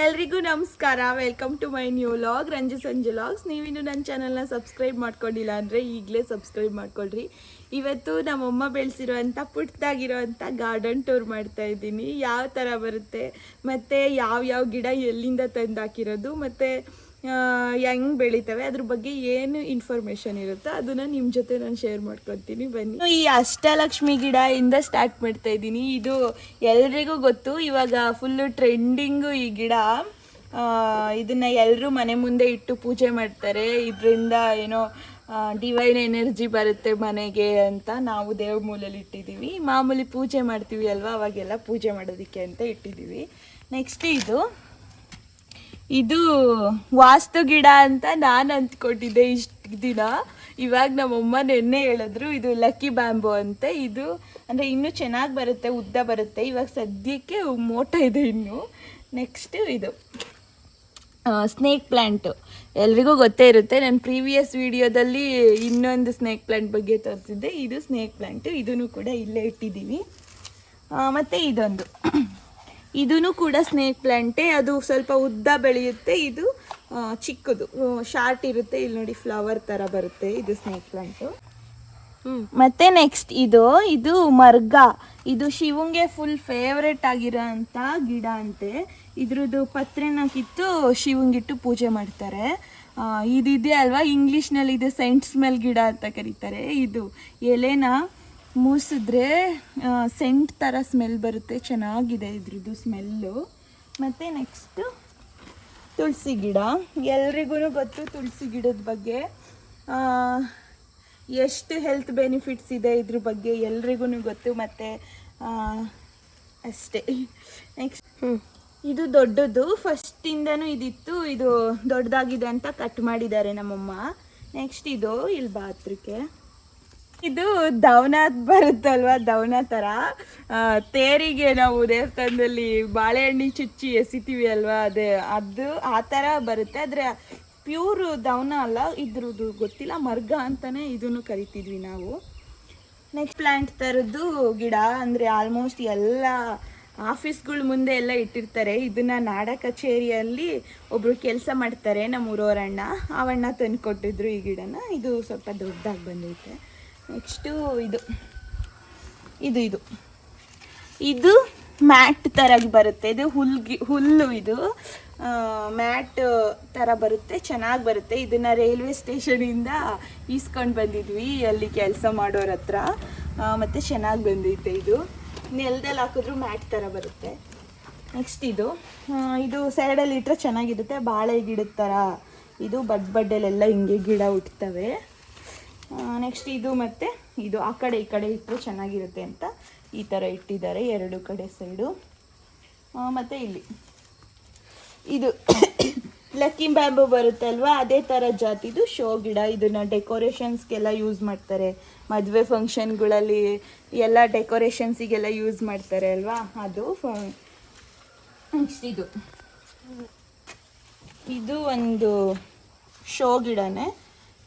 ಎಲ್ರಿಗೂ ನಮಸ್ಕಾರ. Welcome to my new vlog Ranju Sanju vlogs. ನೀವಿನ್ನು ನನ್ನ ಚಾನಲ್ನ ಸಬ್ಸ್ಕ್ರೈಬ್ ಮಾಡ್ಕೊಂಡಿಲ್ಲ ಅಂದರೆ ಈಗಲೇ ಸಬ್ಸ್ಕ್ರೈಬ್ ಮಾಡ್ಕೊಳ್ರಿ. ಇವತ್ತು ನಮ್ಮಮ್ಮ ಬೆಳೆಸಿರೋವಂಥ ಪುಟ್ಟದಾಗಿರೋವಂಥ ಗಾರ್ಡನ್ ಟೂರ್ ಮಾಡ್ತಾ ಇದ್ದೀನಿ. ಯಾವ ಥರ ಬರುತ್ತೆ ಮತ್ತು ಯಾವ ಗಿಡ ಎಲ್ಲಿಂದ ತಂದು ಹಾಕಿರೋದು ಮತ್ತು ಹೆಂಗೆ ಬೆಳಿತವೆ ಅದ್ರ ಬಗ್ಗೆ ಏನು ಇನ್ಫಾರ್ಮೇಷನ್ ಇರುತ್ತೋ ಅದನ್ನು ನಿಮ್ಮ ಜೊತೆ ನಾನು ಶೇರ್ ಮಾಡ್ಕೊತೀನಿ. ಬನ್ನಿ. ಈ ಅಷ್ಟಲಕ್ಷ್ಮಿ ಗಿಡ ಇಂದ ಸ್ಟಾರ್ಟ್ ಮಾಡ್ತಾ ಇದ್ದೀನಿ. ಇದು ಎಲ್ರಿಗೂ ಗೊತ್ತು, ಇವಾಗ ಫುಲ್ಲು ಟ್ರೆಂಡಿಂಗು ಈ ಗಿಡ. ಇದನ್ನು ಎಲ್ಲರೂ ಮನೆ ಮುಂದೆ ಇಟ್ಟು ಪೂಜೆ ಮಾಡ್ತಾರೆ. ಇದರಿಂದ ಏನೋ ಡಿವೈನ್ ಎನರ್ಜಿ ಬರುತ್ತೆ ಮನೆಗೆ ಅಂತ ನಾವು ದೇವ್ರ ಮೂಲಲ್ಲಿ ಇಟ್ಟಿದ್ದೀವಿ. ಮಾಮೂಲಿ ಪೂಜೆ ಮಾಡ್ತೀವಿ ಅಲ್ವಾ, ಅವಾಗೆಲ್ಲ ಪೂಜೆ ಮಾಡೋದಕ್ಕೆ ಅಂತ ಇಟ್ಟಿದ್ದೀವಿ. ನೆಕ್ಸ್ಟ್ ಇದು ವಾಸ್ತು ಗಿಡ ಅಂತ ನಾನು ಅಂದ್ಕೊಟ್ಟಿದ್ದೆ ಇಷ್ಟು ದಿನ. ಇವಾಗ ನಮ್ಮಮ್ಮ ನೆನ್ನೆ ಹೇಳಿದ್ರು ಇದು ಲಕ್ಕಿ ಬ್ಯಾಂಬು ಅಂತೆ. ಇದು ಅಂದರೆ ಇನ್ನೂ ಚೆನ್ನಾಗಿ ಬರುತ್ತೆ, ಉದ್ದ ಬರುತ್ತೆ. ಇವಾಗ ಸದ್ಯಕ್ಕೆ ಮೋಟ ಇದೆ ಇನ್ನು. ನೆಕ್ಸ್ಟ್ ಇದು ಸ್ನೇಕ್ ಪ್ಲ್ಯಾಂಟು. ಎಲ್ರಿಗೂ ಗೊತ್ತೇ ಇರುತ್ತೆ, ನಾನು ಪ್ರೀವಿಯಸ್ ವಿಡಿಯೋದಲ್ಲಿ ಇನ್ನೊಂದು ಸ್ನೇಕ್ ಪ್ಲ್ಯಾಂಟ್ ಬಗ್ಗೆ ತೋರಿಸಿದ್ದೆ. ಇದು ಸ್ನೇಕ್ ಪ್ಲ್ಯಾಂಟು, ಇದನ್ನು ಕೂಡ ಇಲ್ಲೇ ಇಟ್ಟಿದ್ದೀವಿ. ಮತ್ತು ಇದೂ ಕೂಡ ಸ್ನೇಕ್ ಪ್ಲ್ಯಾಂಟೇ. ಅದು ಸ್ವಲ್ಪ ಉದ್ದ ಬೆಳೆಯುತ್ತೆ. ಇದು ಚಿಕ್ಕದು ಶಾರ್ಟ್ ಇರುತ್ತೆ. ಇಲ್ಲಿ ನೋಡಿ ಫ್ಲವರ್ ಥರ ಬರುತ್ತೆ. ಇದು ಸ್ನೇಕ್ ಪ್ಲ್ಯಾಂಟು. ಮತ್ತು ನೆಕ್ಸ್ಟ್ ಇದು ಮರ್ಗ. ಇದು ಶಿವಂಗೆ ಫುಲ್ ಫೇವ್ರೆಟ್ ಆಗಿರೋ ಅಂಥ ಗಿಡ ಅಂತೆ. ಇದ್ರದ್ದು ಪತ್ರೆನ ಕಿತ್ತು ಶಿವಂಗಿಟ್ಟು ಪೂಜೆ ಮಾಡ್ತಾರೆ. ಇದಿದೆ ಅಲ್ವಾ, ಇಂಗ್ಲೀಷ್ನಲ್ಲಿ ಇದು ಸೆಂಟ್ ಸ್ಮೆಲ್ ಗಿಡ ಅಂತ ಕರೀತಾರೆ. ಇದು ಎಲೆನ ಮೂಸಿದ್ರೆ ಸೆಂಟ್ ಥರ ಸ್ಮೆಲ್ ಬರುತ್ತೆ, ಚೆನ್ನಾಗಿದೆ ಇದ್ರದ್ದು ಸ್ಮೆಲ್ಲು. ಮತ್ತು ನೆಕ್ಸ್ಟು ತುಳಸಿ ಗಿಡ. ಎಲ್ರಿಗೂ ಗೊತ್ತು ತುಳಸಿ ಗಿಡದ ಬಗ್ಗೆ, ಎಷ್ಟು ಹೆಲ್ತ್ ಬೆನಿಫಿಟ್ಸ್ ಇದೆ ಇದ್ರ ಬಗ್ಗೆ ಎಲ್ರಿಗೂ ಗೊತ್ತು. ಮತ್ತು ಅಷ್ಟೇ. ನೆಕ್ಸ್ಟ್ ಇದು ದೊಡ್ಡದು, ಫಸ್ಟಿಂದನೂ ಇದಿತ್ತು. ಇದು ದೊಡ್ಡದಾಗಿದೆ ಅಂತ ಕಟ್ ಮಾಡಿದ್ದಾರೆ ನಮ್ಮಮ್ಮ. ನೆಕ್ಸ್ಟ್ ಇಲ್ಲಿ ಬಾತ್ರಕ್ಕೆ ಇದು ದವನ ಬರುತ್ತಲ್ವ, ದವನ ಥರ. ತೇರಿಗೆ ನಾವು ದೇವಸ್ಥಾನದಲ್ಲಿ ಬಾಳೆಹಣ್ಣಿ ಚುಚ್ಚಿ ಎಸಿತೀವಿ ಅಲ್ವಾ, ಅದು ಆ ಥರ ಬರುತ್ತೆ. ಆದರೆ ಪ್ಯೂರ್ ದವನ ಅಲ್ಲ, ಇದ್ರದ್ದು ಗೊತ್ತಿಲ್ಲ, ಮರ್ಗ ಅಂತಲೇ ಇದನ್ನು ಕರಿತಿದ್ವಿ ನಾವು. ನೆಕ್ಸ್ಟ್ ಪ್ಲ್ಯಾಂಟ್ ಥರದ್ದು ಗಿಡ ಅಂದರೆ ಆಲ್ಮೋಸ್ಟ್ ಎಲ್ಲ ಆಫೀಸ್ಗಳ ಮುಂದೆ ಎಲ್ಲ ಇಟ್ಟಿರ್ತಾರೆ. ಇದನ್ನು ನಾಡ ಕಚೇರಿಯಲ್ಲಿ ಒಬ್ಬರು ಕೆಲಸ ಮಾಡ್ತಾರೆ, ನಮ್ಮ ಊರವರಣ್ಣ. ಅವಣ್ಣ ತಂದು ಕೊಟ್ಟಿದ್ರು ಈ ಗಿಡನ. ಇದು ಸ್ವಲ್ಪ ದೊಡ್ಡದಾಗಿ ಬಂದೈತೆ. ನೆಕ್ಸ್ಟು ಇದು ಮ್ಯಾಟ್ ಥರ ಬರುತ್ತೆ. ಇದು ಹುಲ್ಲು ಇದು ಮ್ಯಾಟ್ ಥರ ಬರುತ್ತೆ, ಚೆನ್ನಾಗಿ ಬರುತ್ತೆ. ಇದನ್ನು ರೈಲ್ವೆ ಸ್ಟೇಷನಿಂದ ಈಸ್ಕೊಂಡು ಬಂದಿದ್ವಿ ಅಲ್ಲಿ ಕೆಲಸ ಮಾಡೋರ ಹತ್ರ. ಮತ್ತು ಚೆನ್ನಾಗಿ ಬಂದೈತೆ. ಇದು ನೆಲದಲ್ಲಿ ಹಾಕಿದ್ರು ಮ್ಯಾಟ್ ಥರ ಬರುತ್ತೆ. ನೆಕ್ಸ್ಟ್ ಇದು ಸೈಡಲ್ಲಿ ಇಟ್ಟರೆ ಚೆನ್ನಾಗಿರುತ್ತೆ, ಬಾಳೆ ಗಿಡದ ಥರ. ಇದು ಬಡ್ಡೆಲೆಲ್ಲ ಹಿಂಗೆ ಗಿಡ ಹುಟ್ಟುತ್ತವೆ. ನೆಕ್ಸ್ಟ್ ಮತ್ತು ಇದು ಆ ಕಡೆ ಈ ಕಡೆ ಇಟ್ಟರೆ ಚೆನ್ನಾಗಿರುತ್ತೆ ಅಂತ ಈ ಥರ ಇಟ್ಟಿದ್ದಾರೆ ಎರಡು ಕಡೆ ಸೈಡು. ಮತ್ತು ಇದು ಲಕ್ಕಿ ಬ್ಯಾಂಬು ಬರುತ್ತಲ್ವ, ಅದೇ ಥರ ಜಾತಿದು ಶೋ ಗಿಡ. ಇದನ್ನು ಡೆಕೋರೇಷನ್ಸ್ಗೆಲ್ಲ ಯೂಸ್ ಮಾಡ್ತಾರೆ, ಮದುವೆ ಫಂಕ್ಷನ್ಗಳಲ್ಲಿ ಎಲ್ಲ ಡೆಕೋರೇಷನ್ಸಿಗೆಲ್ಲ ಯೂಸ್ ಮಾಡ್ತಾರೆ ಅಲ್ವಾ, ಅದು. ನೆಕ್ಸ್ಟ್ ಇದು ಒಂದು ಶೋ ಗಿಡನೇ.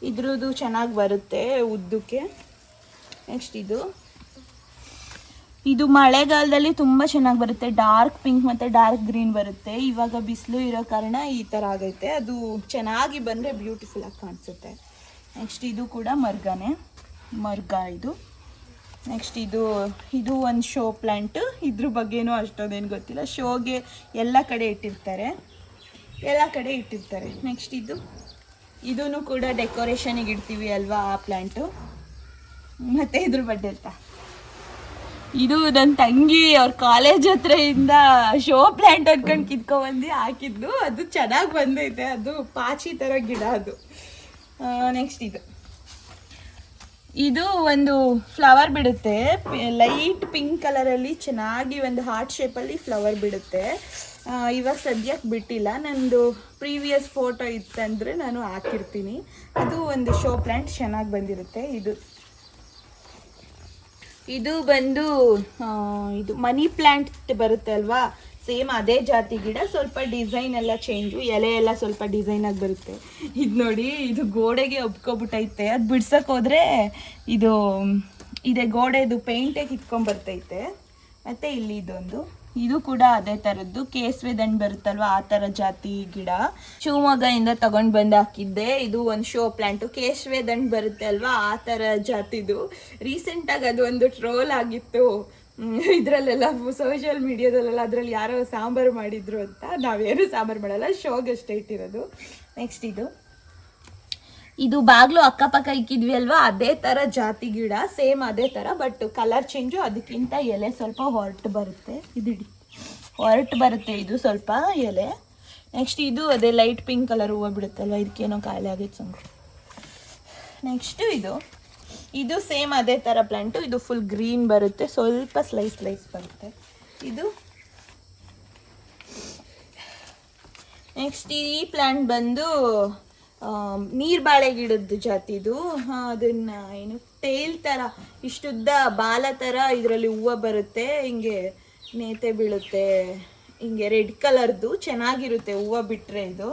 ಇದ್ರದ್ದು ಚೆನ್ನಾಗಿ ಬರುತ್ತೆ ಉದ್ದಕ್ಕೆ. ನೆಕ್ಸ್ಟ್ ಇದು ಮಳೆಗಾಲದಲ್ಲಿ ತುಂಬ ಚೆನ್ನಾಗಿ ಬರುತ್ತೆ. ಡಾರ್ಕ್ ಪಿಂಕ್ ಮತ್ತು ಡಾರ್ಕ್ ಗ್ರೀನ್ ಬರುತ್ತೆ. ಇವಾಗ ಬಿಸಿಲು ಇರೋ ಕಾರಣ ಈ ಥರ ಆಗೈತೆ. ಅದು ಚೆನ್ನಾಗಿ ಬಂದರೆ ಬ್ಯೂಟಿಫುಲ್ ಆಗಿ ಕಾಣಿಸುತ್ತೆ. ನೆಕ್ಸ್ಟ್ ಇದು ಕೂಡ ಮರ್ಗ ಇದು. ನೆಕ್ಸ್ಟ್ ಇದು ಒಂದು ಶೋ ಪ್ಲ್ಯಾಂಟು. ಇದ್ರ ಬಗ್ಗೆನೂ ಅಷ್ಟೊಂದೇನು ಗೊತ್ತಿಲ್ಲ. ಶೋಗೆ ಎಲ್ಲ ಕಡೆ ಇಟ್ಟಿರ್ತಾರೆ. ನೆಕ್ಸ್ಟ್ ಇದೂ ಕೂಡ ಡೆಕೋರೇಷನಿಗೆ ಇಡ್ತೀವಿ ಅಲ್ವಾ, ಆ ಪ್ಲ್ಯಾಂಟು. ಮತ್ತು ಇದ್ರ ಬಡ್ಡೆ ಅಂತ ಇದು ನನ್ನ ತಂಗಿ ಅವ್ರ ಕಾಲೇಜ್ ಹತ್ರದಿಂದ ಶೋ ಪ್ಲ್ಯಾಂಟ್ ಅಂದ್ಕೊಂಡು ಕಿತ್ಕೊಬಂದು ಹಾಕಿದ್ಲು. ಅದು ಚೆನ್ನಾಗಿ ಬಂದೈತೆ. ಅದು ಪಾಚಿ ಥರ ಗಿಡ ಅದು. ನೆಕ್ಸ್ಟ್ ಇದು ಒಂದು ಫ್ಲವರ್ ಬಿಡುತ್ತೆ, ಲೈಟ್ ಪಿಂಕ್ ಕಲರಲ್ಲಿ ಚೆನ್ನಾಗಿ ಒಂದು ಹಾರ್ಟ್ ಶೇಪಲ್ಲಿ ಫ್ಲವರ್ ಬಿಡುತ್ತೆ. ಇವಾಗ ಸದ್ಯಕ್ಕೆ ಬಿಟ್ಟಿಲ್ಲ, ನಂದು ಪ್ರೀವಿಯಸ್ ಫೋಟೋ ಇತ್ತಂದರೆ ನಾನು ಹಾಕಿರ್ತೀನಿ. ಅದು ಒಂದು ಶೋ ಪ್ಲ್ಯಾಂಟ್ ಚೆನ್ನಾಗಿ ಬಂದಿರುತ್ತೆ. ಇದು ಬಂದು ಇದು ಮನಿ ಪ್ಲ್ಯಾಂಟ್ ಬರುತ್ತೆ ಅಲ್ವಾ, ಸೇಮ್ ಅದೇ ಜಾತಿ ಗಿಡ. ಸ್ವಲ್ಪ ಡಿಸೈನ್ ಎಲ್ಲ ಚೇಂಜು, ಎಲೆ ಎಲ್ಲ ಸ್ವಲ್ಪ ಡಿಸೈನಾಗಿ ಬರುತ್ತೆ. ಇದು ನೋಡಿ, ಇದು ಗೋಡೆಗೆ ಒಪ್ಕೊಬಿಟ್ಟೈತೆ. ಅದು ಬಿಡ್ಸಕ್ಕೆ ಹೋದರೆ ಇದೆ ಗೋಡೆದು ಪೇಂಟೇ ಕಿತ್ಕೊಂಡ್ಬರ್ತೈತೆ. ಮತ್ತು ಇಲ್ಲಿ ಇದು ಕೂಡ ಅದೇ ಥರದ್ದು ಕೇಸರಿ ದಂಡು ಬರುತ್ತಲ್ವ ಆ ಥರ ಜಾತಿ ಗಿಡ. ಶಿವಮೊಗ್ಗದಿಂದ ತಗೊಂಡು ಬಂದು ಹಾಕಿದ್ದೆ. ಇದು ಒಂದು ಶೋ ಪ್ಲ್ಯಾಂಟು. ಕೇಸರಿ ದಂಡು ಬರುತ್ತೆ ಅಲ್ವಾ ಆ ಥರ ಜಾತಿದು. ರೀಸೆಂಟಾಗಿ ಅದು ಒಂದು ಟ್ರೋಲ್ ಆಗಿತ್ತು ಇದರಲ್ಲೆಲ್ಲ, ಸೋಷಿಯಲ್ ಮೀಡಿಯಾದಲ್ಲೆಲ್ಲ. ಅದರಲ್ಲಿ ಯಾರೋ ಸಾಂಬಾರು ಮಾಡಿದ್ರು ಅಂತ. ನಾವೇನು ಸಾಂಬಾರು ಮಾಡಲ್ಲ, ಶೋಗಷ್ಟೇ ಇಟ್ಟಿರೋದು. ನೆಕ್ಸ್ಟ್ ಇದು ಬಾಗ್ಲು ಅಕ್ಕಪಕ್ಕ ಇಕ್ಕಿದ್ವಿ ಅಲ್ವಾ ಅದೇ ಥರ ಜಾತಿ ಗಿಡ, ಸೇಮ್ ಅದೇ ಥರ, ಬಟ್ ಕಲರ್ ಚೇಂಜು. ಅದಕ್ಕಿಂತ ಎಲೆ ಸ್ವಲ್ಪ ಹೊರಟು ಬರುತ್ತೆ. ಹೊರಟು ಬರುತ್ತೆ ಇದು ಸ್ವಲ್ಪ ಎಲೆ. ನೆಕ್ಸ್ಟ್ ಇದು ಅದೇ ಲೈಟ್ ಪಿಂಕ್ ಕಲರ್ ಹೂವು ಬಿಡುತ್ತಲ್ವ, ಇದಕ್ಕೇನೋ ಕಾಯಿಲೆ ಆಗಿತ್ತು ಸಂಗು. ನೆಕ್ಸ್ಟ್ ಇದು ಸೇಮ್ ಅದೇ ಥರ ಪ್ಲ್ಯಾಂಟು. ಇದು ಫುಲ್ ಗ್ರೀನ್ ಬರುತ್ತೆ, ಸ್ವಲ್ಪ ಸ್ಲೈಸ್ ಬರುತ್ತೆ ಇದು. ನೆಕ್ಸ್ಟ್ ಈ ಪ್ಲ್ಯಾಂಟ್ ಬಂದು ನೀರ್ಬಾಳೆ ಗಿಡದ್ದು ಜಾತಿದು. ಅದನ್ನ ಏನು ಟೇಲ್ ಥರ ಇಷ್ಟುದ್ದ ಬಾಲ ಥರ ಇದರಲ್ಲಿ ಹೂವು ಬರುತ್ತೆ, ಹಿಂಗೆ ನೇತೆ ಬೀಳುತ್ತೆ, ಹಿಂಗೆ ರೆಡ್ ಕಲರ್ದು ಚೆನ್ನಾಗಿರುತ್ತೆ ಹೂವು ಬಿಟ್ಟರೆ ಇದು.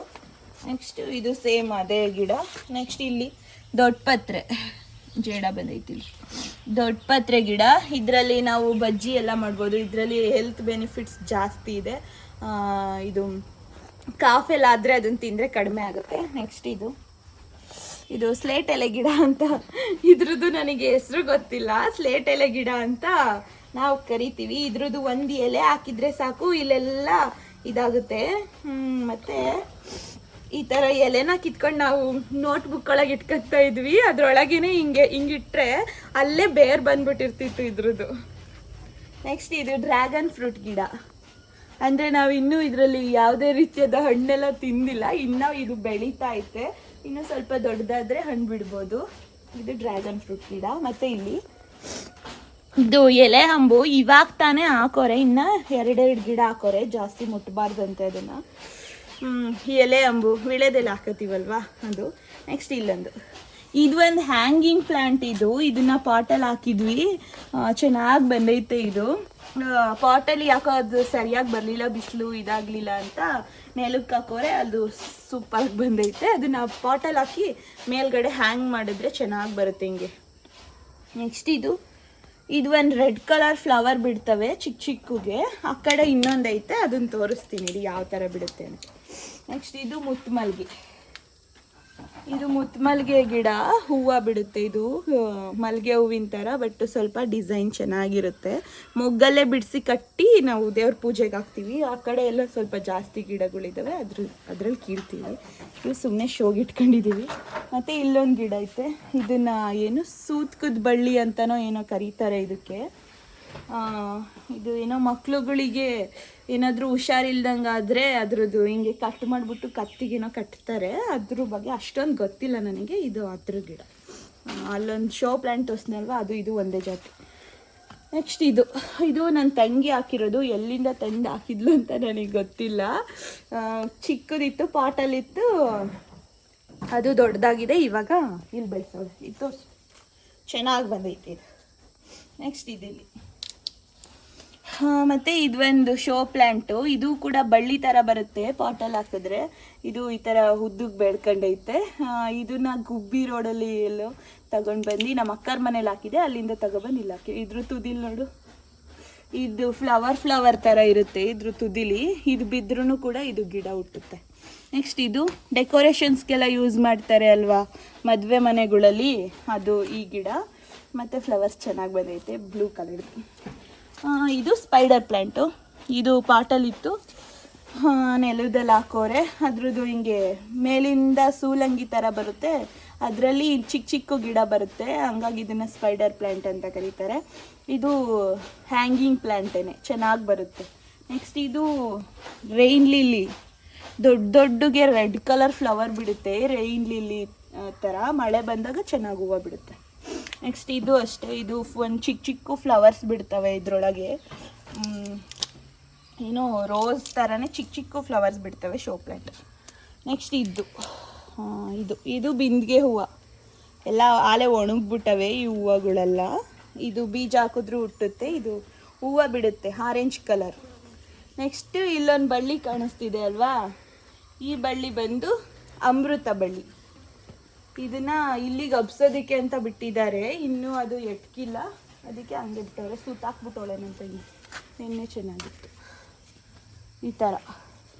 ನೆಕ್ಸ್ಟ್ ಇದು ಸೇಮ್ ಅದೇ ಗಿಡ. ನೆಕ್ಸ್ಟ್ ಇಲ್ಲಿ ದೊಡ್ಡ ಪತ್ರೆ ಜೇಡ ಬಂದೈತಿ, ದೊಡ್ಡ ಪತ್ರೆ ಗಿಡ. ಇದರಲ್ಲಿ ನಾವು ಬಜ್ಜಿ ಎಲ್ಲ ಮಾಡ್ಬೋದು. ಇದರಲ್ಲಿ ಹೆಲ್ತ್ ಬೆನಿಫಿಟ್ಸ್ ಜಾಸ್ತಿ ಇದೆ. ಇದು ಕಾಫ್ ಎಲ್ಲ ಆದರೆ ಅದನ್ನು ತಿಂದರೆ ಕಡಿಮೆ ಆಗುತ್ತೆ. ನೆಕ್ಸ್ಟ್ ಇದು ಸ್ಲೇಟ್ ಎಲೆ ಗಿಡ ಅಂತ. ಇದ್ರದ್ದು ನನಗೆ ಹೆಸರು ಗೊತ್ತಿಲ್ಲ. ಸ್ಲೇಟ್ ಎಲೆ ಗಿಡ ಅಂತ ನಾವು ಕರಿತೀವಿ. ಇದ್ರದ್ದು ಒಂದು ಎಲೆ ಹಾಕಿದರೆ ಸಾಕು, ಇಲ್ಲೆಲ್ಲ ಇದಾಗುತ್ತೆ. ಮತ್ತು ಈ ಥರ ಎಲೆನ ಕಿತ್ಕೊಂಡು ನಾವು ನೋಟ್ಬುಕ್ ಒಳಗೆ ಇಟ್ಕೊತಾ ಇದ್ವಿ. ಅದರೊಳಗೇನೆ ಹಿಂಗಿಟ್ರೆ ಅಲ್ಲೇ ಬೇರ್ ಬಂದ್ಬಿಟ್ಟಿರ್ತಿತ್ತು ಇದ್ರದ್ದು. ನೆಕ್ಸ್ಟ್ ಇದು ಡ್ರ್ಯಾಗನ್ ಫ್ರೂಟ್ ಗಿಡ. ಅಂದರೆ ನಾವು ಇನ್ನೂ ಇದರಲ್ಲಿ ಯಾವುದೇ ರೀತಿಯಾದ ಹಣ್ಣೆಲ್ಲ ತಿಂದಿಲ್ಲ. ಇನ್ನೂ ಇದು ಬೆಳೀತಾ ಐತೆ, ಇನ್ನೂ ಸ್ವಲ್ಪ ದೊಡ್ಡದಾದರೆ ಹಣ್ಣು ಬಿಡ್ಬೋದು. ಇದು ಡ್ರ್ಯಾಗನ್ ಫ್ರೂಟ್ ಗಿಡ. ಮತ್ತು ಇಲ್ಲಿ ಇದು ಎಲೆ ಹಂಬು ಇವಾಗ ತಾನೇ ಹಾಕೋರೆ, ಇನ್ನು ಎರಡೆರಡು ಗಿಡ ಹಾಕೋರೆ, ಜಾಸ್ತಿ ಮುಟ್ಟಬಾರ್ದಂತೆ ಅದನ್ನು. ಎಲೆ ಅಂಬು ವಿಳೆದೆಲ್ಲ ಹಾಕತ್ತೀವಲ್ವಾ ಅದು. ನೆಕ್ಸ್ಟ್ ಇಲ್ಲೊಂದು ಇದು ಒಂದು ಹ್ಯಾಂಗಿಂಗ್ ಪ್ಲ್ಯಾಂಟ್. ಇದನ್ನು ಪಾಟಲ್ಲಿ ಹಾಕಿದ್ವಿ, ಚೆನ್ನಾಗಿ ಬಂದೈತೆ. ಇದು ಪಾಟಲ್ಲಿ ಯಾಕೋ ಅದು ಸರಿಯಾಗಿ ಬರಲಿಲ್ಲ, ಬಿಸಿಲು ಇದಾಗಲಿಲ್ಲ ಅಂತ ಮೇಲಕ್ಕೆ ಹಾಕೋರೆ, ಅದು ಸೂಪರಾಗಿ ಬಂದೈತೆ. ಅದನ್ನು ಪಾಟಲ್ಲಿ ಹಾಕಿ ಮೇಲ್ಗಡೆ ಹ್ಯಾಂಗ್ ಮಾಡಿದ್ರೆ ಚೆನ್ನಾಗಿ ಬರುತ್ತೆ ಹಿಂಗೆ. ನೆಕ್ಸ್ಟ್ ಇದು ಒಂದು ರೆಡ್ ಕಲರ್ ಫ್ಲವರ್ ಬಿಡ್ತವೆ ಚಿಕ್ಕ ಚಿಕ್ಕಗೆ. ಆ ಕಡೆ ಇನ್ನೊಂದು ಐತೆ, ಅದನ್ನು ತೋರಿಸ್ತೀನಿ ಇದು ಯಾವ ಥರ ಬಿಡುತ್ತೆ ಅಂತ. ನೆಕ್ಸ್ಟ್ ಇದು ಮುತ್ತುಮಲ್ಗೆ. ಇದು ಮುತ್ತುಮಲ್ಗೆ ಗಿಡ, ಹೂವು ಬಿಡುತ್ತೆ. ಇದು ಮಲ್ಲಿಗೆ ಹೂವಿನ ಥರ, ಬಟ್ ಸ್ವಲ್ಪ ಡಿಸೈನ್ ಚೆನ್ನಾಗಿರುತ್ತೆ. ಮೊಗ್ಗಲ್ಲೇ ಬಿಡಿಸಿ ಕಟ್ಟಿ ನಾವು ದೇವ್ರ ಪೂಜೆಗೆ ಹಾಕ್ತೀವಿ. ಆ ಕಡೆ ಎಲ್ಲ ಸ್ವಲ್ಪ ಜಾಸ್ತಿ ಗಿಡಗಳಿದ್ದಾವೆ, ಅದ್ರಲ್ಲಿ ಕೀಳ್ತೀವಿ. ಇವು ಸುಮ್ಮನೆ ಶೋಗೆ ಇಟ್ಕೊಂಡಿದ್ದೀವಿ. ಮತ್ತು ಇಲ್ಲೊಂದು ಗಿಡ ಐತೆ. ಇದನ್ನು ಏನು ಸೂತ್ಕದ ಬಳ್ಳಿ ಅಂತನೋ ಏನೋ ಕರೀತಾರೆ ಇದಕ್ಕೆ. ಇದು ಏನೋ ಮಕ್ಳುಗಳಿಗೆ ಏನಾದರೂ ಹುಷಾರಿಲ್ದಂಗೆ ಆದರೆ ಅದ್ರದ್ದು ಹಿಂಗೆ ಕಟ್ ಮಾಡಿಬಿಟ್ಟು ಕತ್ತಿಗೇನೋ ಕಟ್ತಾರೆ. ಅದ್ರ ಬಗ್ಗೆ ಅಷ್ಟೊಂದು ಗೊತ್ತಿಲ್ಲ ನನಗೆ. ಇದು ಅದ್ರ ಗಿಡ. ಅಲ್ಲೊಂದು ಶೋ ಪ್ಲ್ಯಾಂಟ್ ತೋರಿಸ್ನಲ್ವ, ಇದು ಒಂದೇ ಜಾತಿ. ನೆಕ್ಸ್ಟ್ ಇದು ನನ್ನ ತಂಗಿ ಹಾಕಿರೋದು. ಎಲ್ಲಿಂದ ತಂದು ಹಾಕಿದ್ಲು ಅಂತ ನನಗೆ ಗೊತ್ತಿಲ್ಲ. ಚಿಕ್ಕದಿತ್ತು, ಪಾಟಲ್ಲಿತ್ತು, ಅದು ದೊಡ್ಡದಾಗಿದೆ. ಇವಾಗ ಇಲ್ಲಿ ಬೆಳೆಸೋದು. ಇದು ತೋರಿಸು, ಚೆನ್ನಾಗಿ ಬಂದೈತೆ ಇದು. ನೆಕ್ಸ್ಟ್ ಇಲ್ಲಿ ಮತ್ತು ಇದೊಂದು ಶೋ ಪ್ಲ್ಯಾಂಟು. ಇದು ಕೂಡ ಬಳ್ಳಿ ಥರ ಬರುತ್ತೆ ಪಾಟಲ್ಲಿ ಹಾಕಿದ್ರೆ. ಇದು ಈ ಥರ ಉದ್ದಕ್ಕೆ ಬೆಳ್ಕೊಂಡೈತೆ. ಇದನ್ನ ಗುಬ್ಬಿ ರೋಡಲ್ಲಿ ಎಲ್ಲೋ ತಗೊಂಡು ಬಂದು ನಮ್ಮ ಅಕ್ಕರ ಮನೇಲಿ ಹಾಕಿದೆ, ಅಲ್ಲಿಂದ ತಗೊಬಂದು ಇಲ್ಲಿ ಹಾಕಿ. ಇದ್ರ ತುದಿಲಿ ನೋಡು, ಇದು ಫ್ಲವರ್ ಥರ ಇರುತ್ತೆ ಇದ್ರ ತುದಿಲಿ. ಇದು ಬಿದ್ರೂ ಕೂಡ ಇದು ಗಿಡ ಹುಟ್ಟುತ್ತೆ. ನೆಕ್ಸ್ಟ್ ಇದು ಡೆಕೋರೇಷನ್ಸ್ಗೆಲ್ಲ ಯೂಸ್ ಮಾಡ್ತಾರೆ ಅಲ್ವಾ ಮದುವೆ ಮನೆಗಳಲ್ಲಿ, ಅದು ಈ ಗಿಡ. ಮತ್ತು ಫ್ಲವರ್ಸ್ ಚೆನ್ನಾಗಿ ಬಂದೈತೆ, ಬ್ಲೂ ಕಲರ್. ಇದು ಸ್ಪೈಡರ್ ಪ್ಲ್ಯಾಂಟು. ಇದು ಪಾಟಲ್ಲಿತ್ತು, ನೆಲದಲ್ಲಿ ಹಾಕೋರೆ. ಅದ್ರದ್ದು ಹಿಂಗೆ ಮೇಲಿಂದ ಸೂಲಂಗಿ ಥರ ಬರುತ್ತೆ, ಅದರಲ್ಲಿ ಚಿಕ್ಕ ಚಿಕ್ಕ ಗಿಡ ಬರುತ್ತೆ, ಹಂಗಾಗಿ ಇದನ್ನು ಸ್ಪೈಡರ್ ಪ್ಲ್ಯಾಂಟ್ ಅಂತ ಕರೀತಾರೆ. ಇದು ಹ್ಯಾಂಗಿಂಗ್ ಪ್ಲ್ಯಾಂಟೇನೆ, ಚೆನ್ನಾಗಿ ಬರುತ್ತೆ. ನೆಕ್ಸ್ಟ್ ಇದು ರೈನ್ ಲಿಲ್ಲಿ. ದೊಡ್ಡಗೆ ರೆಡ್ ಕಲರ್ ಫ್ಲವರ್ ಬಿಡುತ್ತೆ, ರೈನ್ ಲಿಲ್ಲಿ ಥರ. ಮಳೆ ಬಂದಾಗ ಚೆನ್ನಾಗಿ ಹೂವು ಬಿಡುತ್ತೆ. ನೆಕ್ಸ್ಟ್ ಇದು ಅಷ್ಟೇ. ಇದು ಒಂದು ಚಿಕ್ಕ ಫ್ಲವರ್ಸ್ ಬಿಡ್ತವೆ ಇದರೊಳಗೆ. ಏನೋ ರೋಸ್ ಥರನೇ ಚಿಕ್ಕ ಫ್ಲವರ್ಸ್ ಬಿಡ್ತವೆ, ಶೋ ಪ್ಲ್ಯಾಂಟ್. ನೆಕ್ಸ್ಟ್ ಇದು ಬಿಂದಿಗೆ ಹೂವು. ಎಲ್ಲ ಆಲೆ ಒಣಗಿಬಿಟ್ಟವೆ ಈ ಹೂವುಗಳೆಲ್ಲ. ಇದು ಬೀಜ ಹಾಕಿದ್ರೂ ಹುಟ್ಟುತ್ತೆ. ಇದು ಹೂವು ಬಿಡುತ್ತೆ, ಆರೆಂಜ್ ಕಲರ್. ನೆಕ್ಸ್ಟ್ ಇಲ್ಲೊಂದು ಬಳ್ಳಿ ಕಾಣಿಸ್ತಿದೆ ಅಲ್ವಾ, ಈ ಬಳ್ಳಿ ಬಂದು ಅಮೃತ ಬಳ್ಳಿ. ಇದನ್ನು ಇಲ್ಲಿಗೆ ಹಬ್ಸೋದಕ್ಕೆ ಅಂತ ಬಿಟ್ಟಿದ್ದಾರೆ, ಇನ್ನೂ ಅದು ಎಟ್ಕಿಲ್ಲ, ಅದಕ್ಕೆ ಹಂಗೆ ಬಿಟ್ಟವ್ರೆ. ಸುತ್ತಾಕ್ಬಿಟ್ಟವಳೆ ನನ್ನ ತಂಗಿ. ನಿನ್ನೆ ಚೆನ್ನಾಗಿತ್ತು. ಈ ಥರ.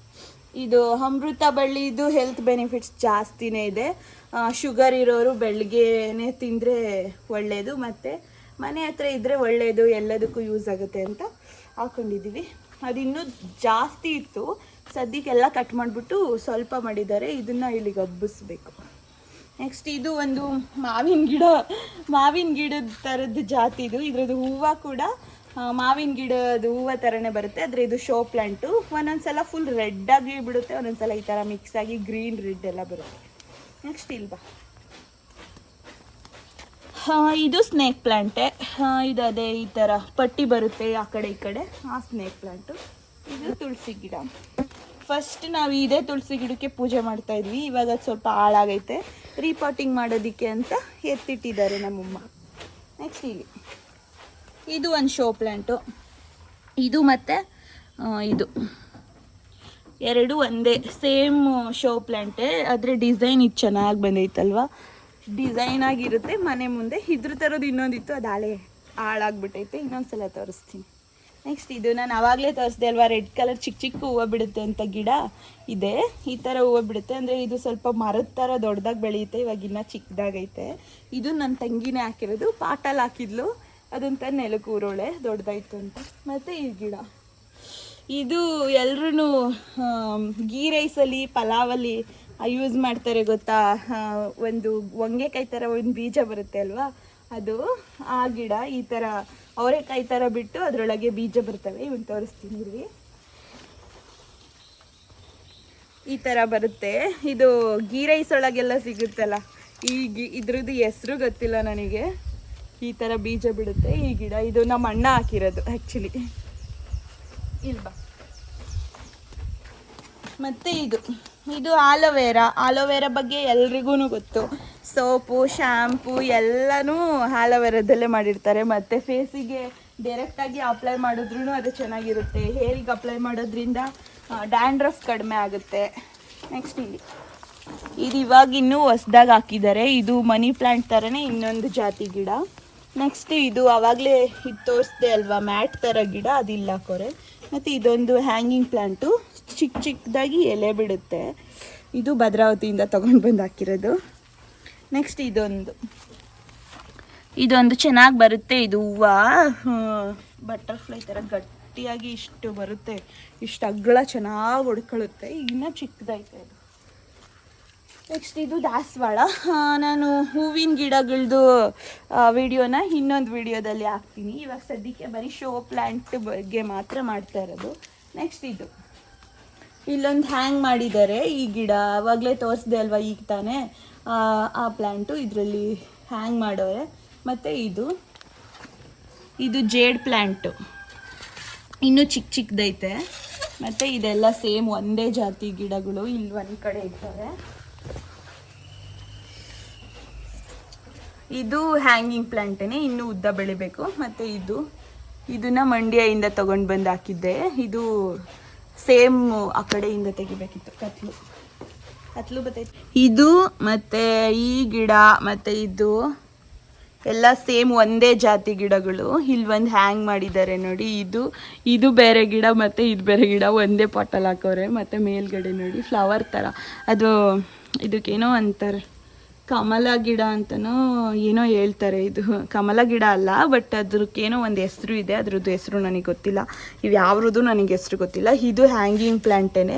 ಇದು ಅಮೃತ ಬಳ್ಳಿದು ಹೆಲ್ತ್ ಬೆನಿಫಿಟ್ಸ್ ಜಾಸ್ತಿನೇ ಇದೆ. ಶುಗರ್ ಇರೋರು ಬೆಳಗ್ಗೆನೇ ತಿಂದರೆ ಒಳ್ಳೆಯದು, ಮತ್ತು ಮನೆ ಹತ್ರ ಇದ್ದರೆ ಒಳ್ಳೆಯದು, ಎಲ್ಲದಕ್ಕೂ ಯೂಸ್ ಆಗುತ್ತೆ ಅಂತ ಹಾಕ್ಕೊಂಡಿದ್ದೀವಿ. ಅದಿನ್ನೂ ಜಾಸ್ತಿ ಇತ್ತು, ಸದ್ಯಕ್ಕೆಲ್ಲ ಕಟ್ ಮಾಡಿಬಿಟ್ಟು ಸ್ವಲ್ಪ ಮಾಡಿದ್ದಾರೆ. ಇದನ್ನು ಇಲ್ಲಿಗೆ ಹಬ್ಬಿಸ್ಬೇಕು. ನೆಕ್ಸ್ಟ್ ಇದು ಒಂದು ಮಾವಿನ ಗಿಡದ ಥರದ್ದು ಜಾತಿ ಇದು. ಇದ್ರದ್ದು ಹೂವು ಕೂಡ ಮಾವಿನ ಗಿಡದ ಹೂವು ಥರನೇ ಬರುತ್ತೆ, ಆದರೆ ಇದು ಶೋ ಪ್ಲ್ಯಾಂಟು. ಒಂದೊಂದ್ಸಲ ಫುಲ್ ರೆಡ್ಡಾಗಿ ಬಿಡುತ್ತೆ, ಒಂದೊಂದ್ಸಲ ಈ ಥರ ಮಿಕ್ಸ್ ಆಗಿ ಗ್ರೀನ್ ರೆಡ್ ಎಲ್ಲ ಬರುತ್ತೆ. ನೆಕ್ಸ್ಟ್ ಇಲ್ವಾ, ಇದು ಸ್ನೇಕ್ ಪ್ಲ್ಯಾಂಟೇ. ಇದು ಅದೇ ಈ ಥರ ಪಟ್ಟಿ ಬರುತ್ತೆ ಆ ಕಡೆ ಈ ಕಡೆ, ಆ ಸ್ನೇಕ್ ಪ್ಲ್ಯಾಂಟು. ಇದು ತುಳಸಿ ಗಿಡ. ಫಸ್ಟ್ ನಾವು ಇದೇ ತುಳಸಿ ಗಿಡಕ್ಕೆ ಪೂಜೆ ಮಾಡ್ತಾಯಿದ್ವಿ, ಇವಾಗ ಅದು ಸ್ವಲ್ಪ ಹಾಳಾಗೈತೆ, ರೀಪಾಟಿಂಗ್ ಮಾಡೋದಕ್ಕೆ ಅಂತ ಎತ್ತಿಟ್ಟಿದ್ದಾರೆ ನಮ್ಮಮ್ಮ. ನೆಕ್ಸ್ಟ್ ಇಲ್ಲಿ ಇದು ಒಂದು ಶೋ ಪ್ಲ್ಯಾಂಟು. ಇದು ಮತ್ತು ಇದು ಎರಡು ಒಂದೇ ಸೇಮ್ ಶೋ ಪ್ಲ್ಯಾಂಟೇ, ಆದರೆ ಡಿಸೈನ್ ಇದು ಚೆನ್ನಾಗಿ ಬಂದೈತಲ್ವ, ಡಿಸೈನ್ ಆಗಿರುತ್ತೆ ಮನೆ ಮುಂದೆ. ಇದ್ರ ಥರದ್ದು ಇನ್ನೊಂದಿತ್ತು, ಅದು ಹಾಳಾಗ್ಬಿಟ್ಟೈತೆ. ಇನ್ನೊಂದು ಸಲ ತೋರಿಸ್ತೀನಿ. ನೆಕ್ಸ್ಟ್ ಇದು ನಾನು ಆವಾಗಲೇ ತೋರಿಸ್ದೆ ಅಲ್ವಾ, ರೆಡ್ ಕಲರ್ ಚಿಕ್ಕ ಚಿಕ್ಕ ಹೂವು ಬಿಡುತ್ತೆ ಅಂತ ಗಿಡ ಇದೆ. ಈ ಥರ ಹೂವು ಬಿಡುತ್ತೆ, ಅಂದರೆ ಇದು ಸ್ವಲ್ಪ ಮರದ ಥರ ದೊಡ್ಡದಾಗಿ ಬೆಳೆಯುತ್ತೆ, ಇವಾಗ ಇನ್ನೂ ಚಿಕ್ಕದಾಗೈತೆ. ಇದು ನನ್ನ ತಂಗಿನೇ ಹಾಕಿರೋದು, ಪಾಟಲ್ಲಿ ಹಾಕಿದ್ಲು, ಅದಂತ ನೆಲಕ್ಕೆ ಊರೋಳೆ ದೊಡ್ಡದಾಯ್ತು ಅಂತ. ಮತ್ತು ಈ ಗಿಡ ಇದು ಎಲ್ಲರೂ ಗೀ ರೈಸಲ್ಲಿ ಪಲಾವಲ್ಲಿ ಯೂಸ್ ಮಾಡ್ತಾರೆ ಗೊತ್ತಾ, ಒಂದು ಹೊಂಗೆಕಾಯಿ ಥರ ಒಂದು ಬೀಜ ಬರುತ್ತೆ ಅಲ್ವಾ, ಅದು ಆ ಗಿಡ. ಈ ಥರ ಅವರೆಕಾಯಿ ಥರ ಬಿಟ್ಟು ಅದರೊಳಗೆ ಬೀಜ ಬರ್ತವೆ. ಇವನ್ ತೋರಿಸ್ತೀನಿ ಇಲ್ಲಿ, ಈ ಥರ ಬರುತ್ತೆ. ಇದು ಗೀ ರೈಸ್ ಒಳಗೆಲ್ಲ ಸಿಗುತ್ತಲ್ಲ, ಇದ್ರದ್ದು ಹೆಸ್ರು ಗೊತ್ತಿಲ್ಲ ನನಗೆ. ಈ ಥರ ಬೀಜ ಬಿಡುತ್ತೆ ಈ ಗಿಡ. ಇದು ನಮ್ಮ ಅಣ್ಣ ಹಾಕಿರೋದು ಆ್ಯಕ್ಚುಲಿ. ಇಲ್ವಾ, ಮತ್ತು ಇದು ಆಲೋವೆರಾ ಬಗ್ಗೆ ಎಲ್ರಿಗೂ ಗೊತ್ತು. ಸೋಪು, ಶ್ಯಾಂಪು ಎಲ್ಲನೂ ಆಲೋವೆರಾದಲ್ಲೇ ಮಾಡಿರ್ತಾರೆ. ಮತ್ತು ಫೇಸಿಗೆ ಡೈರೆಕ್ಟಾಗಿ ಅಪ್ಲೈ ಮಾಡಿದ್ರೂ ಅದು ಚೆನ್ನಾಗಿರುತ್ತೆ. ಹೇರಿಗೆ ಅಪ್ಲೈ ಮಾಡೋದ್ರಿಂದ ಡ್ಯಾಂಡ್ರಫ್ ಕಡಿಮೆ ಆಗುತ್ತೆ. ನೆಕ್ಸ್ಟ್ ಇದು ಇವಾಗ ಇನ್ನೂ ಹೊಸ್ದಾಗಿ ಹಾಕಿದ್ದಾರೆ. ಇದು ಮನಿ ಪ್ಲ್ಯಾಂಟ್ ಥರನೇ ಇನ್ನೊಂದು ಜಾತಿ ಗಿಡ. ನೆಕ್ಸ್ಟ್ ಇದು ಆವಾಗಲೇ ಇದು ತೋರಿಸ್ದೆ ಅಲ್ವಾ, ಮ್ಯಾಟ್ ಥರ ಗಿಡ, ಅದಿಲ್ಲ ಹಾಕೋರೆ. ಮತ್ತು ಇದೊಂದು ಹ್ಯಾಂಗಿಂಗ್ ಪ್ಲ್ಯಾಂಟು, ಚಿಕ್ಕದಾಗಿ ಎಲೆ ಬಿಡುತ್ತೆ. ಇದು ಭದ್ರಾವತಿಯಿಂದ ತೊಗೊಂಡು ಬಂದು ಹಾಕಿರೋದು. ನೆಕ್ಸ್ಟ್ ಇದೊಂದು ಚೆನ್ನಾಗಿ ಬರುತ್ತೆ. ಇದು ಹೂವು ಬಟರ್ಫ್ಲೈ ಥರ ಗಟ್ಟಿಯಾಗಿ ಇಷ್ಟು ಬರುತ್ತೆ, ಇಷ್ಟು ಅಗ್ಳ ಚೆನ್ನಾಗಿ ಹೊಡ್ಕೊಳ್ಳುತ್ತೆ. ಇನ್ನೂ ಚಿಕ್ಕದೈತೆ ಇದು. ನೆಕ್ಸ್ಟ್ ಇದು ದಾಸವಾಳ. ನಾನು ಹೂವಿನ ಗಿಡಗಳದ್ದು ವಿಡಿಯೋನ ಇನ್ನೊಂದು ವಿಡಿಯೋದಲ್ಲಿ ಹಾಕ್ತೀನಿ. ಇವಾಗ ಸದ್ಯಕ್ಕೆ ಬರೀ ಶೋ ಪ್ಲ್ಯಾಂಟ್ ಬಗ್ಗೆ ಮಾತ್ರ ಮಾಡ್ತಾ ಇರೋದು. ನೆಕ್ಸ್ಟ್ ಇಲ್ಲೊಂದು ಹ್ಯಾಂಗ್ ಮಾಡಿದ್ದಾರೆ ಈ ಗಿಡ, ಆವಾಗಲೇ ತೋರಿಸ್ದೆ ಅಲ್ವಾ ಈಗ ತಾನೇ, ಆ ಪ್ಲ್ಯಾಂಟು ಇದರಲ್ಲಿ ಹ್ಯಾಂಗ್ ಮಾಡೋರೆ. ಮತ್ತು ಇದು ಜೇಡ್ ಪ್ಲ್ಯಾಂಟು, ಇನ್ನೂ ಚಿಕ್ಕದೈತೆ. ಮತ್ತು ಇದೆಲ್ಲ ಸೇಮ್ ಒಂದೇ ಜಾತಿ ಗಿಡಗಳು ಇಲ್ಲಿ ಒಂದು ಕಡೆ ಇರ್ತವೆ. ಇದು ಹ್ಯಾಂಗಿಂಗ್ ಪ್ಲ್ಯಾಂಟೇ, ಇನ್ನೂ ಉದ್ದ ಬೆಳಿಬೇಕು. ಮತ್ತು ಇದನ್ನು ಮಂಡ್ಯದಿಂದ ತೊಗೊಂಡು ಬಂದು ಹಾಕಿದ್ದೆ. ಇದು ಸೇಮ್ ಆ ಕಡೆಯಿಂದ ತೆಗಿಬೇಕಿತ್ತು, ಕತ್ಲು ಬತ್ತೈತೆ. ಇದು ಮತ್ತು ಈ ಗಿಡ ಮತ್ತು ಎಲ್ಲ ಸೇಮ್ ಒಂದೇ ಜಾತಿ ಗಿಡಗಳು. ಇಲ್ಲಿ ಒಂದು ಹ್ಯಾಂಗ್ ಮಾಡಿದ್ದಾರೆ ನೋಡಿ. ಇದು ಬೇರೆ ಗಿಡ ಮತ್ತು ಇದು ಬೇರೆ ಗಿಡ ಒಂದೇ ಪಾಟಲ್ಲಿ ಹಾಕೋರೆ. ಮತ್ತು ಮೇಲ್ಗಡೆ ನೋಡಿ ಫ್ಲವರ್ ಥರ, ಅದು ಇದಕ್ಕೇನೋ ಅಂತಾರೆ, ಕಮಲ ಗಿಡ ಅಂತನೋ ಏನೋ ಹೇಳ್ತಾರೆ. ಇದು ಕಮಲ ಗಿಡ ಅಲ್ಲ, ಬಟ್ ಅದ್ರಕ್ಕೇನೋ ಒಂದು ಹೆಸರು ಇದೆ, ಅದ್ರದ್ದು ಹೆಸರು ನನಗೆ ಗೊತ್ತಿಲ್ಲ. ಇವು ಯಾವ್ದು ನನಗೆ ಹೆಸರು ಗೊತ್ತಿಲ್ಲ. ಇದು ಹ್ಯಾಂಗಿಂಗ್ ಪ್ಲ್ಯಾಂಟೇನೆ.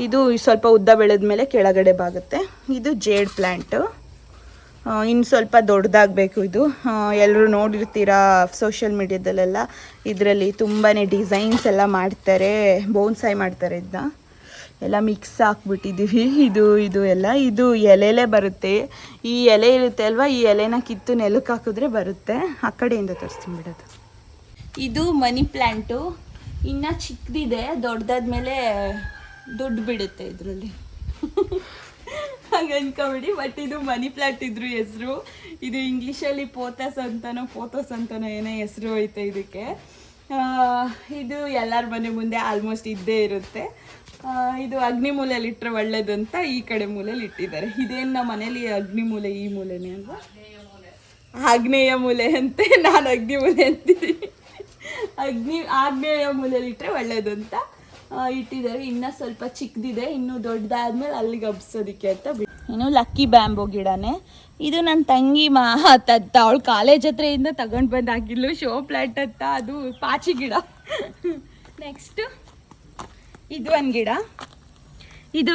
ಇದು ಸ್ವಲ್ಪ ಉದ್ದ ಬೆಳೆದ ಮೇಲೆ ಕೆಳಗಡೆ ಬಾಗುತ್ತೆ. ಇದು ಜೇಡ್ ಪ್ಲ್ಯಾಂಟು, ಇನ್ನು ಸ್ವಲ್ಪ ದೊಡ್ಡದಾಗಬೇಕು. ಇದು ಎಲ್ಲರೂ ನೋಡಿರ್ತೀರಾ ಸೋಷಿಯಲ್ ಮೀಡ್ಯಾದಲ್ಲೆಲ್ಲ, ಇದರಲ್ಲಿ ತುಂಬಾ ಡಿಸೈನ್ಸ್ ಎಲ್ಲ ಮಾಡ್ತಾರೆ, ಬೋನ್ಸಾಯಿ ಮಾಡ್ತಾರೆ. ಇದನ್ನ ಎಲ್ಲ ಮಿಕ್ಸ್ ಹಾಕ್ಬಿಟ್ಟಿದ್ದೀವಿ. ಇದು ಎಲ್ಲ ಇದು ಎಲೆಲೇ ಬರುತ್ತೆ. ಈ ಎಲೆ ಇರುತ್ತೆ ಅಲ್ವಾ, ಈ ಎಲೆನ ಕಿತ್ತು ನೆಲಕ್ಕೆ ಹಾಕಿದ್ರೆ ಬರುತ್ತೆ. ಆ ಕಡೆಯಿಂದ ತೋರಿಸ್ತೀನಿ ಬಿಡೋದು. ಇದು ಮನಿ ಪ್ಲ್ಯಾಂಟು, ಇನ್ನೂ ಚಿಕ್ಕದಿದೆ, ದೊಡ್ಡದಾದ್ಮೇಲೆ ದುಡ್ಡು ಬಿಡುತ್ತೆ ಇದರಲ್ಲಿ. ಹಾಗೆ ಅನ್ಕೊಬಿಡಿ. ಬಟ್ ಇದು ಮನಿ ಪ್ಲ್ಯಾಂಟ್ ಇದ್ರು ಹೆಸರು. ಇದು ಇಂಗ್ಲೀಷಲ್ಲಿ ಪೋತಸ್ ಅಂತನೋ ಏನೇ ಹೆಸರು ಐತೆ ಇದಕ್ಕೆ. ಇದು ಎಲ್ಲರ ಮನೆ ಮುಂದೆ ಆಲ್ಮೋಸ್ಟ್ ಇದ್ದೇ ಇರುತ್ತೆ. ಇದು ಅಗ್ನಿ ಮೂಲೆಯಲ್ಲಿ ಇಟ್ಟರೆ ಒಳ್ಳೇದು ಅಂತ ಈ ಕಡೆ ಮೂಲೆಯಲ್ಲಿ ಇಟ್ಟಿದ್ದಾರೆ. ಇದೇನು ನಮ್ಮ ಮನೇಲಿ ಅಗ್ನಿ ಮೂಲೆ, ಈ ಮೂಲೆನೇ ಅಲ್ವಾ, ಆಗ್ನೇಯ ಮೂಲೆ ಅಂತೆ. ನಾನು ಅಗ್ನಿ ಮೂಲೆ ಅಂತಿದ್ದೀನಿ. ಆಗ್ನೇಯ ಮೂಲೆಯಲ್ಲಿ ಇಟ್ಟರೆ ಒಳ್ಳೇದು ಅಂತ ಇಟ್ಟಿದ್ದಾರೆ. ಇನ್ನೂ ಸ್ವಲ್ಪ ಚಿಕ್ಕದಿದೆ, ಇನ್ನೂ ದೊಡ್ಡದಾದ್ಮೇಲೆ ಅಲ್ಲಿಗೆ ಹಬ್ಸೋದಕ್ಕೆ ಅಂತ ಇನ್ನು ಲಕ್ಕಿ ಬ್ಯಾಂಬೋ ಗಿಡನೇ ಇದು. ನನ್ನ ತಂಗಿ ಅವಳು ಕಾಲೇಜ್ ಹತ್ರದಿಂದ ತಗೊಂಡು ಬಂದು ಹಾಕಿದ್ಲು ಶೋ ಪ್ಲಾಂಟ್ ಅಂತ. ಅದು ಪಾಚಿ ಗಿಡ. ನೆಕ್ಸ್ಟು ಇದು ಒಂದು ಗಿಡ. ಇದು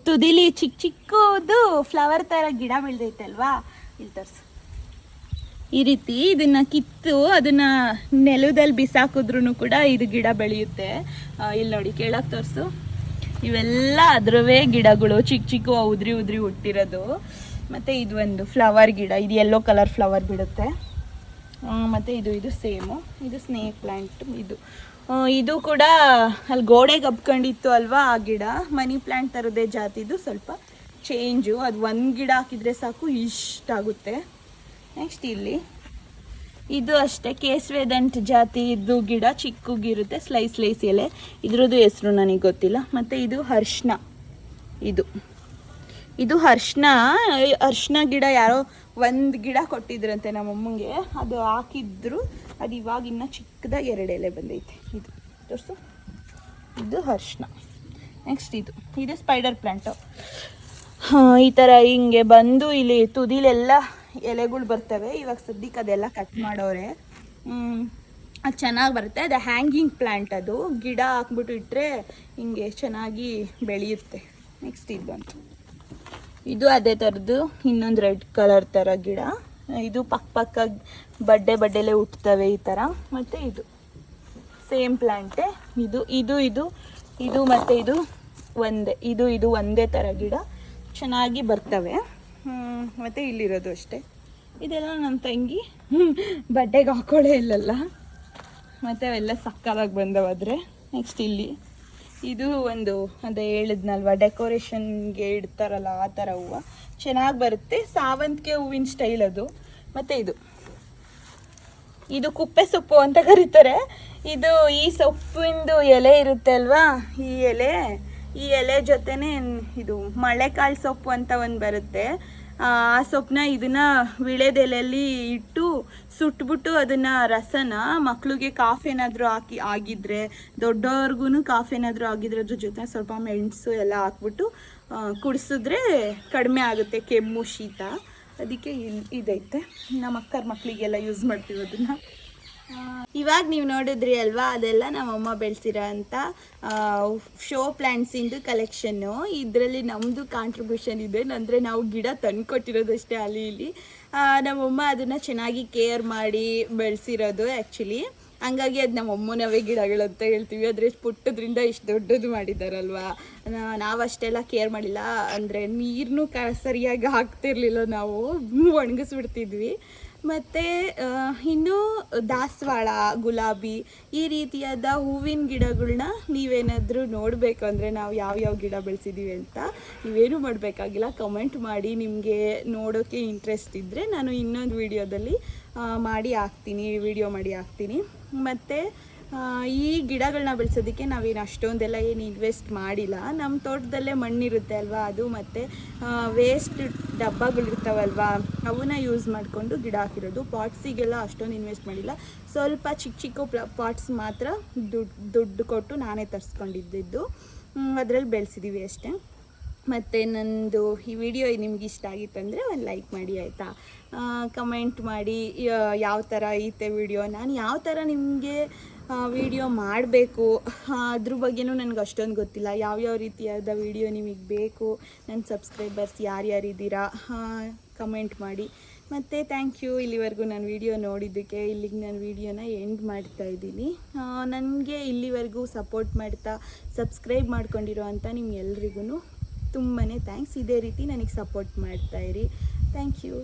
ತುದಿಲಿ ಚಿಕ್ಕದು ಫ್ಲವರ್ ಥರ ಗಿಡ ಬೆಳೆದೈತೆ ಅಲ್ವಾ, ಇಲ್ಲಿ ತೋರಿಸು. ಈ ರೀತಿ ಇದನ್ನು ಕಿತ್ತು ಅದನ್ನು ನೆಲದಲ್ಲಿ ಬಿಸಾಕಿದ್ರೂ ಕೂಡ ಇದು ಗಿಡ ಬೆಳೆಯುತ್ತೆ. ಇಲ್ಲಿ ನೋಡಿ, ಕೆಳಗೆ ತೋರಿಸು. ಇವೆಲ್ಲ ಅದರವೇ ಗಿಡಗಳು, ಚಿಕ್ಕ ಉದ್ರಿ ಹುಟ್ಟಿರೋದು. ಮತ್ತು ಇದು ಒಂದು ಫ್ಲವರ್ ಗಿಡ, ಇದು ಯೆಲ್ಲೋ ಕಲರ್ ಫ್ಲವರ್ ಬಿಡುತ್ತೆ. ಮತ್ತು ಇದು ಸೇಮು, ಇದು ಸ್ನೇಕ್ ಪ್ಲ್ಯಾಂಟ್. ಇದು ಕೂಡ ಅಲ್ಲಿ ಗೋಡೆಗೆ ಹಬ್ಕೊಂಡಿತ್ತು ಅಲ್ವಾ ಆ ಗಿಡ. ಮನಿ ಪ್ಲ್ಯಾಂಟ್ ಥರದೇ ಜಾತಿದು, ಸ್ವಲ್ಪ ಚೇಂಜು. ಅದು ಒಂದು ಗಿಡ ಹಾಕಿದರೆ ಸಾಕು ಇಷ್ಟಾಗುತ್ತೆ. ನೆಕ್ಸ್ಟ್ ಇಲ್ಲಿ ಇದು ಅಷ್ಟೇ ಕೇಸವೇದಂಟ್ ಜಾತಿ ಇದು ಗಿಡ, ಚಿಕ್ಕಗಿರುತ್ತೆ, ಸ್ಲೈಸ್ ಎಲೆ. ಇದ್ರದ್ದು ಹೆಸರು ನನಗೆ ಗೊತ್ತಿಲ್ಲ. ಮತ್ತು ಇದು ಅರ್ಶಿನ. ಇದು ಅರ್ಶಿನ ಗಿಡ ಯಾರೋ ಒಂದು ಗಿಡ ಕೊಟ್ಟಿದ್ರಂತೆ ನಮ್ಮಮ್ಮಂಗೆ. ಅದು ಹಾಕಿದ್ರು, ಅದು ಇವಾಗ ಇನ್ನೂ ಚಿಕ್ಕದಾಗಿ 2 ಎಲೆ ಬಂದೈತೆ. ಇದು ತೋರಿಸು, ಇದು ಅರ್ಶಿನ. ನೆಕ್ಸ್ಟ್ ಇದು ಸ್ಪೈಡರ್ ಪ್ಲ್ಯಾಂಟು. ಈ ಥರ ಹಿಂಗೆ ಬಂದು ಇಲ್ಲಿ ತುದಿಲೆಲ್ಲ ಎಲೆಗಳು ಬರ್ತವೆ. ಇವಾಗ ಸದ್ಯಕ್ಕೆ ಅದೆಲ್ಲ ಕಟ್ ಮಾಡೋರೆ. ಅದು ಚೆನ್ನಾಗಿ ಬರುತ್ತೆ. ಅದು ಹ್ಯಾಂಗಿಂಗ್ ಪ್ಲ್ಯಾಂಟ್. ಅದು ಗಿಡ ಹಾಕ್ಬಿಟ್ಟು ಇಟ್ಟರೆ ಹಿಂಗೆ ಚೆನ್ನಾಗಿ ಬೆಳೆಯುತ್ತೆ. ನೆಕ್ಸ್ಟ್ ಇದು ಅದೇ ಥರದ್ದು ಇನ್ನೊಂದು ರೆಡ್ ಕಲರ್ ಥರ ಗಿಡ. ಇದು ಪಕ್ಕ ಬಡ್ಡೆಲೆ ಹುಟ್ಟುತ್ತವೆ ಈ ಥರ. ಮತ್ತು ಇದು ಸೇಮ್ ಪ್ಲ್ಯಾಂಟೇ. ಇದು ಮತ್ತು ಇದು ಒಂದೇ ಥರ ಗಿಡ, ಚೆನ್ನಾಗಿ ಬರ್ತವೆ. ಮತ್ತು ಇಲ್ಲಿರೋದು ಅಷ್ಟೇ. ಇದೆಲ್ಲ ನನ್ನ ತಂಗಿ ಬಡ್ಡೆಗೆ ಹಾಕೊಳ್ಳೇ ಇಲ್ಲಲ್ಲ. ಮತ್ತು ಅವೆಲ್ಲ ಸಕ್ಕದಾಗಿ ಬಂದವಾದರೆ. ನೆಕ್ಸ್ಟ್ ಇದು ಒಂದು ಅದೇ ಹೇಳಿದ್ನಲ್ವ, ಡೆಕೋರೇಷನ್ಗೆ ಇಡ್ತಾರಲ್ಲ ಆ ಥರ ಹೂವು, ಚೆನ್ನಾಗಿ ಬರುತ್ತೆ. ಸಾವಂತಿಗೆ ಹೂವಿನ ಸ್ಟೈಲ್ ಅದು. ಮತ್ತು ಇದು ಕುಪ್ಪೆ ಸೊಪ್ಪು ಅಂತ ಕರೀತಾರೆ. ಈ ಸೊಪ್ಪಿಂದು ಎಲೆ ಇರುತ್ತೆ ಅಲ್ವಾ, ಈ ಎಲೆ ಜೊತೆನೇ ಇದು ಮಳೆಕಾಳು ಸೊಪ್ಪು ಅಂತ ಒಂದು ಬರುತ್ತೆ. ಆ ಸೊಪ್ಪನ್ನ ವಿಳೆದೆಲೆಯಲ್ಲಿ ಇಟ್ಟು ಸುಟ್ಬಿಟ್ಟು ಅದನ್ನು ರಸನ ಮಕ್ಕಳಿಗೆ ಕಾಫಿ ಏನಾದರೂ ಆಗಿದ್ರೆ, ದೊಡ್ಡವ್ರಿಗೂ ಕಾಫಿ ಏನಾದರೂ ಆಗಿದ್ರೆ ಅದ್ರ ಜೊತೆ ಸ್ವಲ್ಪ ಮೆಣಸು ಎಲ್ಲ ಹಾಕ್ಬಿಟ್ಟು ಕುಡಿಸಿದ್ರೆ ಕಡಿಮೆ ಆಗುತ್ತೆ ಕೆಮ್ಮು, ಶೀತ. ಅದಕ್ಕೆ ಇದೈತೆ. ನಮ್ಮ ಅಕ್ಕರ ಮಕ್ಕಳಿಗೆಲ್ಲ ಯೂಸ್ ಮಾಡ್ತೀವಿ ಅದನ್ನು. ಇವಾಗ ನೀವು ನೋಡಿದ್ರಿ ಅಲ್ವಾ, ಅದೆಲ್ಲ ನಮ್ಮಮ್ಮ ಬೆಳೆಸಿರೋ ಅಂಥ ಶೋ ಪ್ಲ್ಯಾಂಟ್ಸಿಂದು ಕಲೆಕ್ಷನ್ನು. ಇದರಲ್ಲಿ ನಮ್ಮದು ಕಾಂಟ್ರಿಬ್ಯೂಷನ್ ಇದೆ. ಅಂದರೆ ನಾವು ಗಿಡ ತಂದುಕೊಟ್ಟಿರೋದಷ್ಟೇ ಅಲ್ಲಿ ಇಲ್ಲಿ. ನಮ್ಮಮ್ಮ ಅದನ್ನು ಚೆನ್ನಾಗಿ ಕೇರ್ ಮಾಡಿ ಬೆಳೆಸಿರೋದು ಆ್ಯಕ್ಚುಲಿ. ಹಂಗಾಗಿ ಅದು ನಮ್ಮಮ್ಮನವೇ ಗಿಡಗಳಂತ ಹೇಳ್ತೀವಿ. ಆದರೆ ಪುಟ್ಟದ್ರಿಂದ ಇಷ್ಟು ದೊಡ್ಡದು ಮಾಡಿದ್ದಾರಲ್ವ, ನಾವು ಅಷ್ಟೆಲ್ಲ ಕೇರ್ ಮಾಡಿಲ್ಲ. ಅಂದರೆ ನೀರನ್ನು ಸರಿಯಾಗಿ ಹಾಕ್ತಿರ್ಲಿಲ್ಲ, ನಾವು ಒಣಗಿಸ್ಬಿಡ್ತಿದ್ವಿ. ಮತ್ತು ಇನ್ನು ದಾಸವಾಳ, ಗುಲಾಬಿ ಈ ರೀತಿಯಾದ ಹೂವಿನ ಗಿಡಗಳನ್ನ ನೀವೇನಾದರೂ ನೋಡಬೇಕು ಅಂದರೆ, ನಾವು ಯಾವ್ಯಾವ ಗಿಡ ಬೆಳೆಸಿದ್ದೀವಿ ಅಂತ ನೀವೇನು ಮಾಡಬೇಕಾಗಿಲ್ಲ, ಕಮೆಂಟ್ ಮಾಡಿ. ನಿಮಗೆ ನೋಡೋಕ್ಕೆ ಇಂಟ್ರೆಸ್ಟ್ ಇದ್ದರೆ ನಾನು ಇನ್ನೊಂದು ವಿಡಿಯೋ ಮಾಡಿ ಹಾಕ್ತೀನಿ. ಮತ್ತು ಈ ಗಿಡಗಳನ್ನ ಬೆಳೆಸೋದಕ್ಕೆ ನಾವೇನು ಅಷ್ಟೊಂದೆಲ್ಲ ಏನು ಇನ್ವೆಸ್ಟ್ ಮಾಡಿಲ್ಲ. ನಮ್ಮ ತೋಟದಲ್ಲೇ ಮಣ್ಣಿರುತ್ತೆ ಅಲ್ವಾ, ಅದು ಮತ್ತು ವೇಸ್ಟ್ ಡಬ್ಬಗಳಿರ್ತಾವಲ್ವ, ಅವನ್ನ ಯೂಸ್ ಮಾಡಿಕೊಂಡು ಗಿಡ ಹಾಕಿರೋದು. ಪಾಟ್ಸಿಗೆಲ್ಲ ಅಷ್ಟೊಂದು ಇನ್ವೆಸ್ಟ್ ಮಾಡಿಲ್ಲ. ಸ್ವಲ್ಪ ಚಿಕ್ಕ ಪಾಟ್ಸ್ ಮಾತ್ರ ದುಡ್ಡು ಕೊಟ್ಟು ನಾನೇ ತರಿಸ್ಕೊಂಡಿದ್ದು, ಅದರಲ್ಲಿ ಬೆಳೆಸಿದ್ದೀವಿ ಅಷ್ಟೇ. ಮತ್ತು ನಂದು ಈ ವಿಡಿಯೋ ನಿಮ್ಗೆ ಇಷ್ಟ ಆಗಿತ್ತಂದರೆ ಒಂದು ಲೈಕ್ ಮಾಡಿ ಆಯಿತಾ. ಕಮೆಂಟ್ ಮಾಡಿ ಯಾವ ಥರ ಐತೆ ವಿಡಿಯೋ, ನಾನು ಯಾವ ಥರ ನಿಮಗೆ ವಿಡಿಯೋ ಮಾಡಬೇಕು ಅದ್ರ ಬಗ್ಗೆನೂ ನನಗೆ ಅಷ್ಟೊಂದು ಗೊತ್ತಿಲ್ಲ. ಯಾವ್ಯಾವ ರೀತಿಯಾದ ವಿಡಿಯೋ ನಿಮಗೆ ಬೇಕು, ನನ್ನ ಸಬ್ಸ್ಕ್ರೈಬರ್ಸ್ ಯಾರ್ಯಾರಿದ್ದೀರಾ ಕಮೆಂಟ್ ಮಾಡಿ. ಮತ್ತು ಥ್ಯಾಂಕ್ ಯು ಇಲ್ಲಿವರೆಗೂ ನಾನು ವಿಡಿಯೋ ನೋಡಿದ್ದಕ್ಕೆ. ಇಲ್ಲಿಗೆ ನಾನು ವಿಡಿಯೋನ ಎಂಡ್ ಮಾಡ್ತಾಯಿದ್ದೀನಿ. ನನಗೆ ಇಲ್ಲಿವರೆಗೂ ಸಪೋರ್ಟ್ ಮಾಡ್ತಾ ಸಬ್ಸ್ಕ್ರೈಬ್ ಮಾಡ್ಕೊಂಡಿರೋ ಅಂಥ ನಿಮ್ಗೆಲ್ರಿಗೂ ತುಂಬಾ ಥ್ಯಾಂಕ್ಸ್. ಇದೇ ರೀತಿ ನನಗೆ ಸಪೋರ್ಟ್ ಮಾಡ್ತಾಯಿರಿ. Thank you.